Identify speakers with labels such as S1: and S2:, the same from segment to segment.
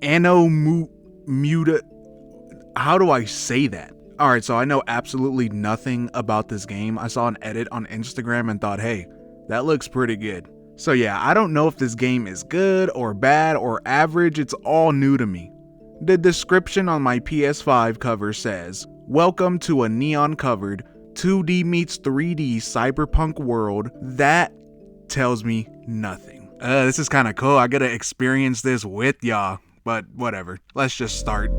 S1: Anno Muta. How do I say that? Alright, so I know absolutely nothing about this game. I saw an edit on Instagram and thought, hey, that looks pretty good. So yeah, I don't know if this game is good or bad or average. It's all new to me. The description on my PS5 cover says, "Welcome to a neon-covered 2D meets 3D cyberpunk world." That tells me nothing. This is kind of cool. I gotta experience this with y'all, but whatever. Let's just start.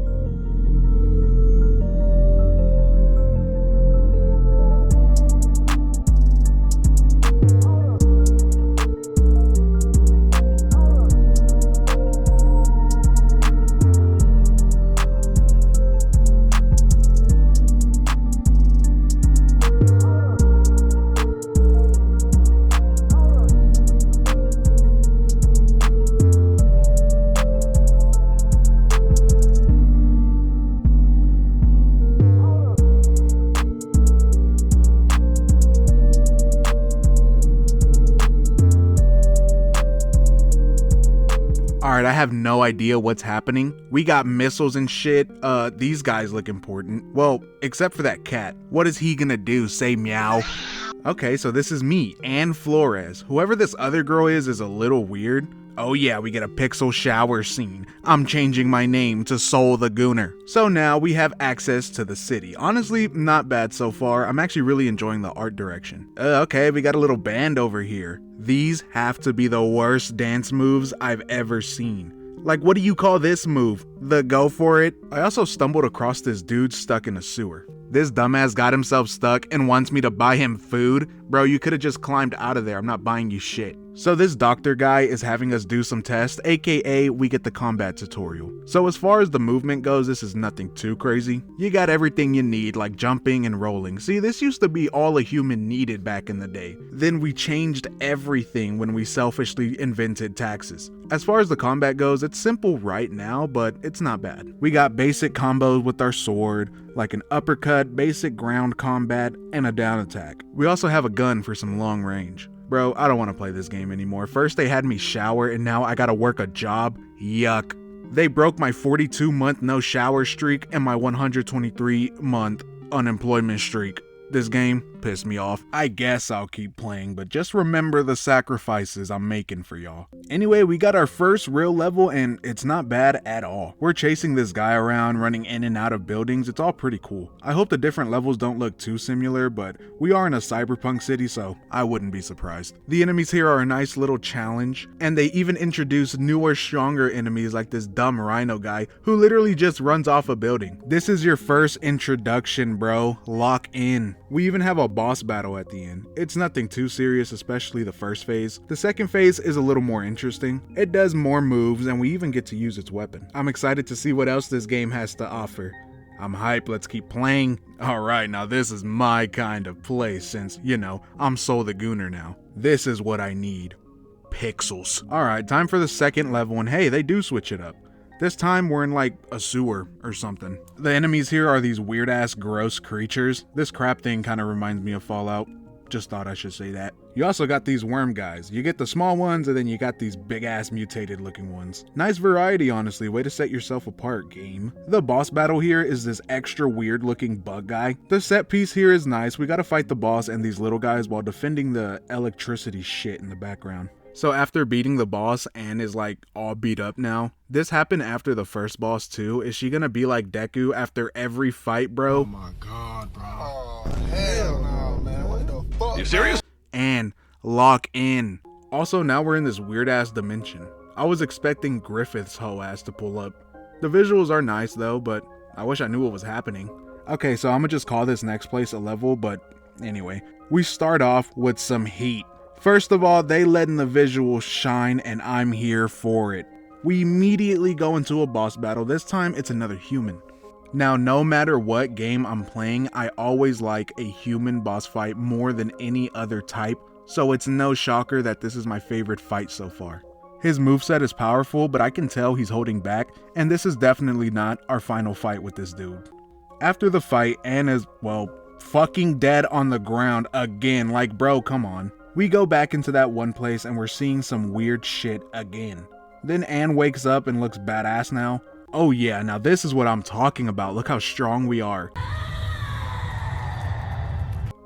S1: Alright, I have no idea what's happening. We got missiles and shit. These guys look important. Well, except for that cat. What is he gonna do? Say meow? Okay, so this is me, Ann Flores. Whoever this other girl is a little weird. Oh yeah, we get a pixel shower scene. I'm changing my name to Soul the Gooner. So now we have access to the city. Honestly, not bad so far. I'm actually really enjoying the art direction. Okay, we got a little band over here. These have to be the worst dance moves I've ever seen. Like, what do you call this move? The go for it? I also stumbled across this dude stuck in a sewer. This dumbass got himself stuck and wants me to buy him food? Bro, you could've just climbed out of there. I'm not buying you shit. So this doctor guy is having us do some tests, aka we get the combat tutorial. So as far as the movement goes, this is nothing too crazy. You got everything you need, like jumping and rolling. See, this used to be all a human needed back in the day. Then we changed everything when we selfishly invented taxes. As far as the combat goes, it's simple right now, but it's not bad. We got basic combos with our sword, like an uppercut, basic ground combat, and a down attack. We also have a gun for some long range. Bro, I don't want to play this game anymore. First they had me shower and now I gotta work a job. Yuck. They broke my 42-month no shower streak and my 123-month unemployment streak. This game pissed me off. I guess I'll keep playing, but just remember the sacrifices I'm making for y'all. Anyway, we got our first real level and it's not bad at all. We're chasing this guy around, running in and out of buildings. It's all pretty cool. I hope the different levels don't look too similar, but we are in a cyberpunk city, so I wouldn't be surprised. The enemies here are a nice little challenge, and they even introduce newer, stronger enemies like this dumb rhino guy who literally just runs off a building. This is your first introduction, bro. Lock in. We even have a boss battle at the end. It's nothing too serious, especially the first phase. The second phase is a little more interesting. It does more moves and we even get to use its weapon. I'm excited to see what else this game has to offer. I'm hyped, let's keep playing. Alright, now this is my kind of place since, you know, I'm Soul the Gooner now. This is what I need. Pixels. Alright, time for the second level and hey, they do switch it up. This time we're in like a sewer or something. The enemies here are these weird ass gross creatures. This crap thing kind of reminds me of Fallout. Just thought I should say that. You also got these worm guys. You get the small ones and then you got these big ass mutated looking ones. Nice variety honestly, way to set yourself apart, game. The boss battle here is this extra weird looking bug guy. The set piece here is nice. We gotta fight the boss and these little guys while defending the electricity shit in the background. So after beating the boss, Ann is like all beat up now. This happened after the first boss too. Is she gonna be like Deku after every fight, bro?
S2: Oh my god, bro. Oh, hell no, man. What the fuck?
S3: You serious?
S1: Ann, lock in. Also, now we're in this weird ass dimension. I was expecting Griffith's whole ass to pull up. The visuals are nice though, but I wish I knew what was happening. Okay, so I'm gonna just call this next place a level, but anyway. We start off with some heat. First of all, they letting the visuals shine and I'm here for it. We immediately go into a boss battle. This time it's another human. Now, no matter what game I'm playing, I always like a human boss fight more than any other type, so it's no shocker that this is my favorite fight so far. His moveset is powerful, but I can tell he's holding back, and this is definitely not our final fight with this dude. After the fight, Ann is, well, fucking dead on the ground again. Like, bro, come on. We go back into that one place and we're seeing some weird shit again. Then Anne wakes up and looks badass now. Oh yeah, now this is what I'm talking about. Look how strong we are.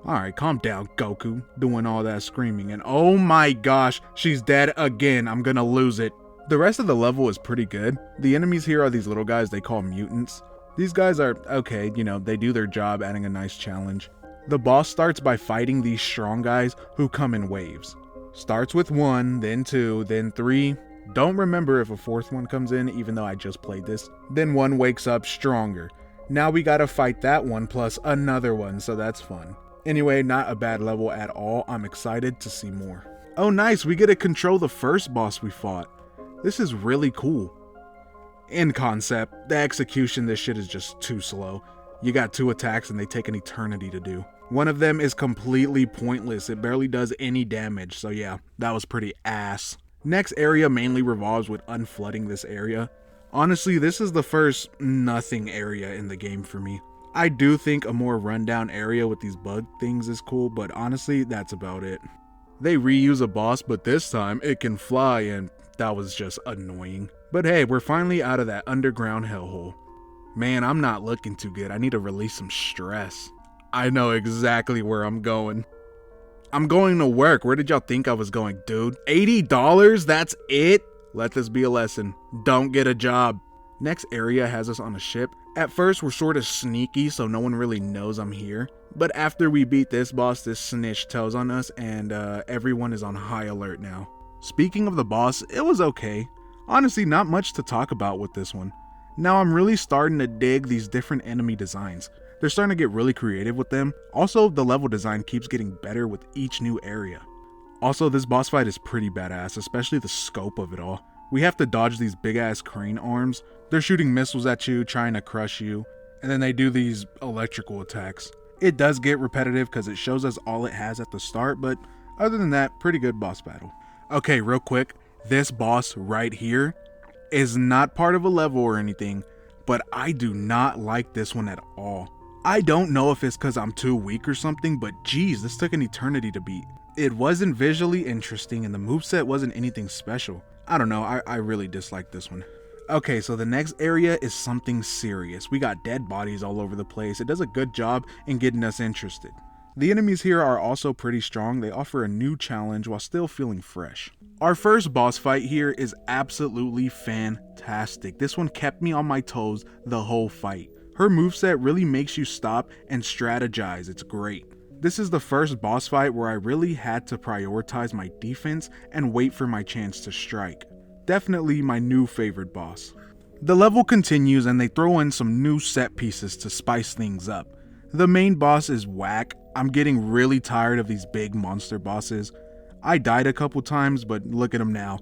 S1: Alright, calm down, Goku, doing all that screaming. And oh my gosh, she's dead again. I'm gonna lose it. The rest of the level is pretty good. The enemies here are these little guys they call mutants. These guys are okay, you know, they do their job, adding a nice challenge. The boss starts by fighting these strong guys who come in waves. Starts with 1, then 2, then 3. Don't remember if a 4th one comes in, even though I just played this. Then 1 wakes up stronger. Now we gotta fight that one plus another one, so that's fun. Anyway, not a bad level at all. I'm excited to see more. Oh nice, we get to control the first boss we fought. This is really cool. In concept, the execution this shit is just too slow. You got 2 attacks and they take an eternity to do. One of them is completely pointless. It barely does any damage, so yeah, that was pretty ass. Next area mainly revolves with unflooding this area. Honestly, this is the first nothing area in the game for me. I do think a more rundown area with these bug things is cool, but honestly, that's about it. They reuse a boss, but this time it can fly, and that was just annoying. But hey, we're finally out of that underground hellhole. Man, I'm not looking too good. I need to release some stress. I know exactly where I'm going. I'm going to work. Where did y'all think I was going, dude? $80? That's it? Let this be a lesson. Don't get a job. Next area has us on a ship. At first, we're sort of sneaky, so no one really knows I'm here. But after we beat this boss, this snitch tells on us, and everyone is on high alert now. Speaking of the boss, it was okay. Honestly, not much to talk about with this one. Now I'm really starting to dig these different enemy designs. They're starting to get really creative with them. Also, the level design keeps getting better with each new area. Also, this boss fight is pretty badass, especially the scope of it all. We have to dodge these big ass crane arms. They're shooting missiles at you, trying to crush you, and then they do these electrical attacks. It does get repetitive because it shows us all it has at the start, but other than that, pretty good boss battle. Okay, real quick, this boss right here is not part of a level or anything, but I do not like this one at all. I don't know if it's because I'm too weak or something, but geez, this took an eternity to beat. It wasn't visually interesting and the moveset wasn't anything special. I don't know, I really dislike this one. Okay, so the next area is something serious. We got dead bodies all over the place. It does a good job in getting us interested. The enemies here are also pretty strong. They offer a new challenge while still feeling fresh. Our first boss fight here is absolutely fantastic. This one kept me on my toes the whole fight. Her moveset really makes you stop and strategize. It's great. This is the first boss fight where I really had to prioritize my defense and wait for my chance to strike. Definitely my new favorite boss. The level continues and they throw in some new set pieces to spice things up. The main boss is whack. I'm getting really tired of these big monster bosses. I died a couple times, but look at him now.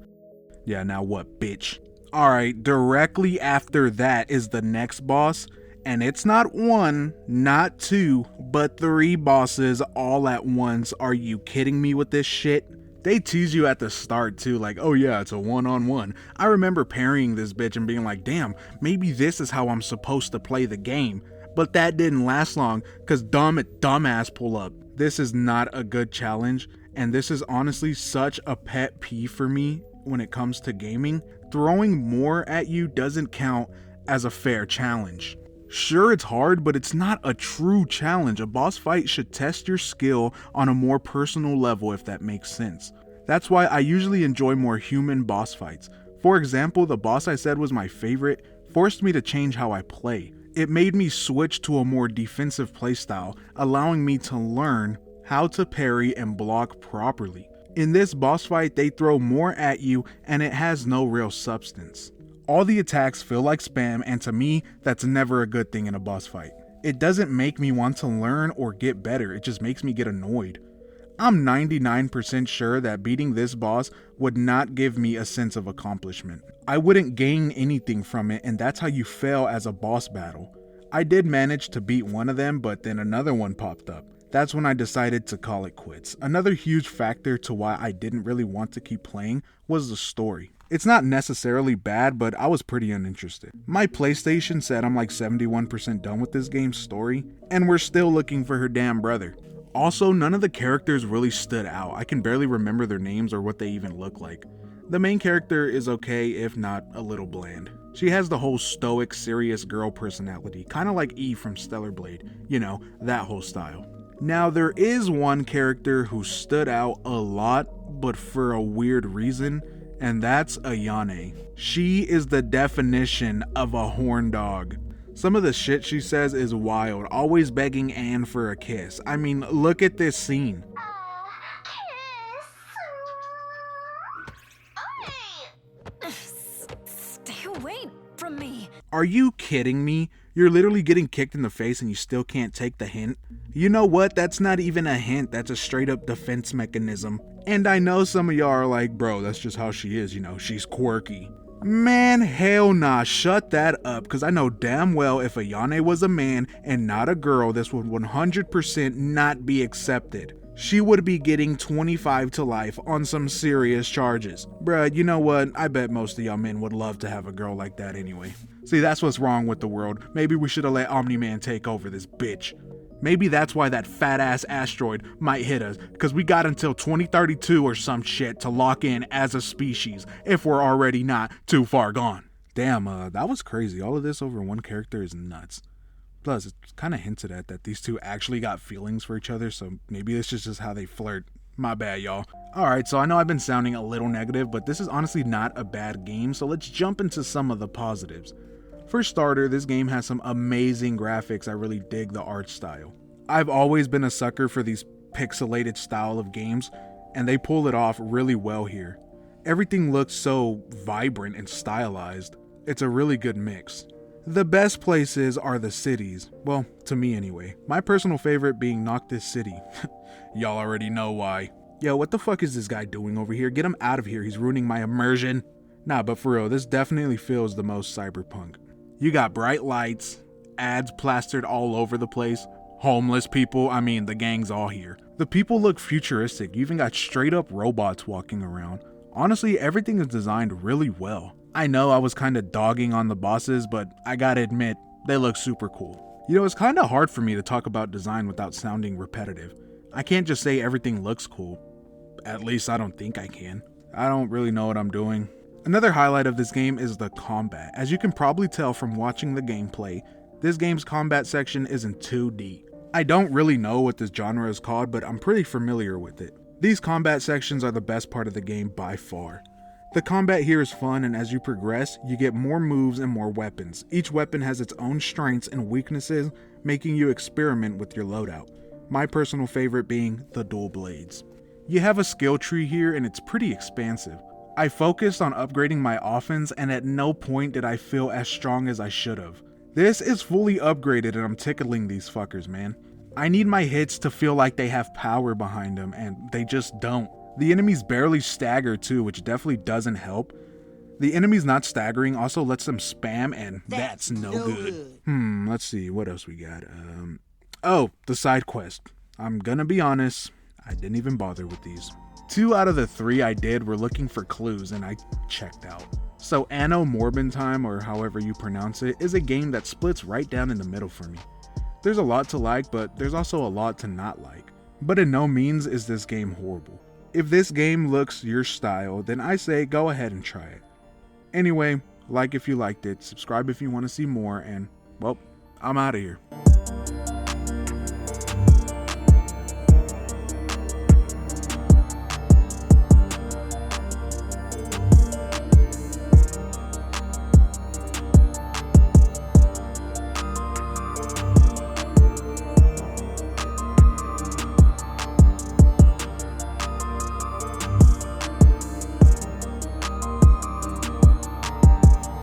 S1: Yeah, now what, bitch? Alright, directly after that is the next boss. And it's not 1, not 2, but 3 bosses all at once. Are you kidding me with this shit? They tease you at the start too, like, oh yeah, it's a one-on-one. I remember parrying this bitch and being like, damn, maybe this is how I'm supposed to play the game. But that didn't last long, cause dumbass pull up. This is not a good challenge, and this is honestly such a pet peeve for me when it comes to gaming. Throwing more at you doesn't count as a fair challenge. Sure, it's hard, but it's not a true challenge. A boss fight should test your skill on a more personal level, if that makes sense. That's why I usually enjoy more human boss fights. For example, the boss I said was my favorite forced me to change how I play. It made me switch to a more defensive playstyle, allowing me to learn how to parry and block properly. In this boss fight, they throw more at you and it has no real substance. All the attacks feel like spam, and to me, that's never a good thing in a boss fight. It doesn't make me want to learn or get better, it just makes me get annoyed. I'm 99% sure that beating this boss would not give me a sense of accomplishment. I wouldn't gain anything from it, and that's how you fail as a boss battle. I did manage to beat one of them, but then another one popped up. That's when I decided to call it quits. Another huge factor to why I didn't really want to keep playing was the story. It's not necessarily bad, but I was pretty uninterested. My PlayStation said I'm like 71% done with this game's story, and we're still looking for her damn brother. Also, none of the characters really stood out. I can barely remember their names or what they even look like. The main character is okay, if not a little bland. She has the whole stoic, serious girl personality, kinda like Eve from Stellar Blade, you know, that whole style. Now there is one character who stood out a lot, but for a weird reason, and that's Ayane. She is the definition of a horn dog. Some of the shit she says is wild, always begging Anne for a kiss. I mean, look at this scene.
S3: Stay away from me.
S1: Are you kidding me? You're literally getting kicked in the face and you still can't take the hint? You know what? That's not even a hint. That's a straight up defense mechanism. And I know some of y'all are like, bro, that's just how she is, you know, she's quirky. Man, hell nah, shut that up, because I know damn well if Ayane was a man and not a girl, this would 100% not be accepted. She would be getting 25 to life on some serious charges. Bruh, you know what? I bet most of y'all men would love to have a girl like that anyway. See, that's what's wrong with the world. Maybe we should have let Omni-Man take over this bitch. Maybe that's why that fat-ass asteroid might hit us, because we got until 2032 or some shit to lock in as a species, if we're already not too far gone. Damn, that was crazy. All of this over one character is nuts. Plus, it's kind of hinted at that these two actually got feelings for each other, so maybe this is just how they flirt. My bad, y'all. Alright, so I know I've been sounding a little negative, but this is honestly not a bad game, so let's jump into some of the positives. For starter, this game has some amazing graphics. I really dig the art style. I've always been a sucker for these pixelated style of games, and they pull it off really well here. Everything looks so vibrant and stylized. It's a really good mix. The best places are the cities. Well, to me anyway. My personal favorite being Noctis City. Y'all already know why. Yo, what the fuck is this guy doing over here? Get him out of here, he's ruining my immersion. Nah, but for real, this definitely feels the most cyberpunk. You got bright lights, ads plastered all over the place, homeless people, I mean, the gang's all here. The people look futuristic, you even got straight up robots walking around. Honestly, everything is designed really well. I know I was kinda dogging on the bosses, but I gotta admit, they look super cool. You know, it's kinda hard for me to talk about design without sounding repetitive. I can't just say everything looks cool. At least I don't think I can. I don't really know what I'm doing. Another highlight of this game is the combat. As you can probably tell from watching the gameplay, this game's combat section is in 2D. I don't really know what this genre is called, but I'm pretty familiar with it. These combat sections are the best part of the game by far. The combat here is fun, and as you progress, you get more moves and more weapons. Each weapon has its own strengths and weaknesses, making you experiment with your loadout. My personal favorite being the dual blades. You have a skill tree here and it's pretty expansive. I focused on upgrading my offense, and at no point did I feel as strong as I should have. This is fully upgraded and I'm tickling these fuckers, man. I need my hits to feel like they have power behind them, and they just don't. The enemies barely stagger too, which definitely doesn't help. The enemies not staggering also lets them spam, and that's no good. Let's see, what else we got? Oh, the side quest. I'm gonna be honest, I didn't even bother with these. 2 out of the 3 I did were looking for clues, and I checked out. So Anno Time, or however you pronounce it, is a game that splits right down in the middle for me. There's a lot to like, but there's also a lot to not like. But in no means is this game horrible. If this game looks your style, then I say go ahead and try it. Anyway, like if you liked it, subscribe if you want to see more, and well, I'm out of here.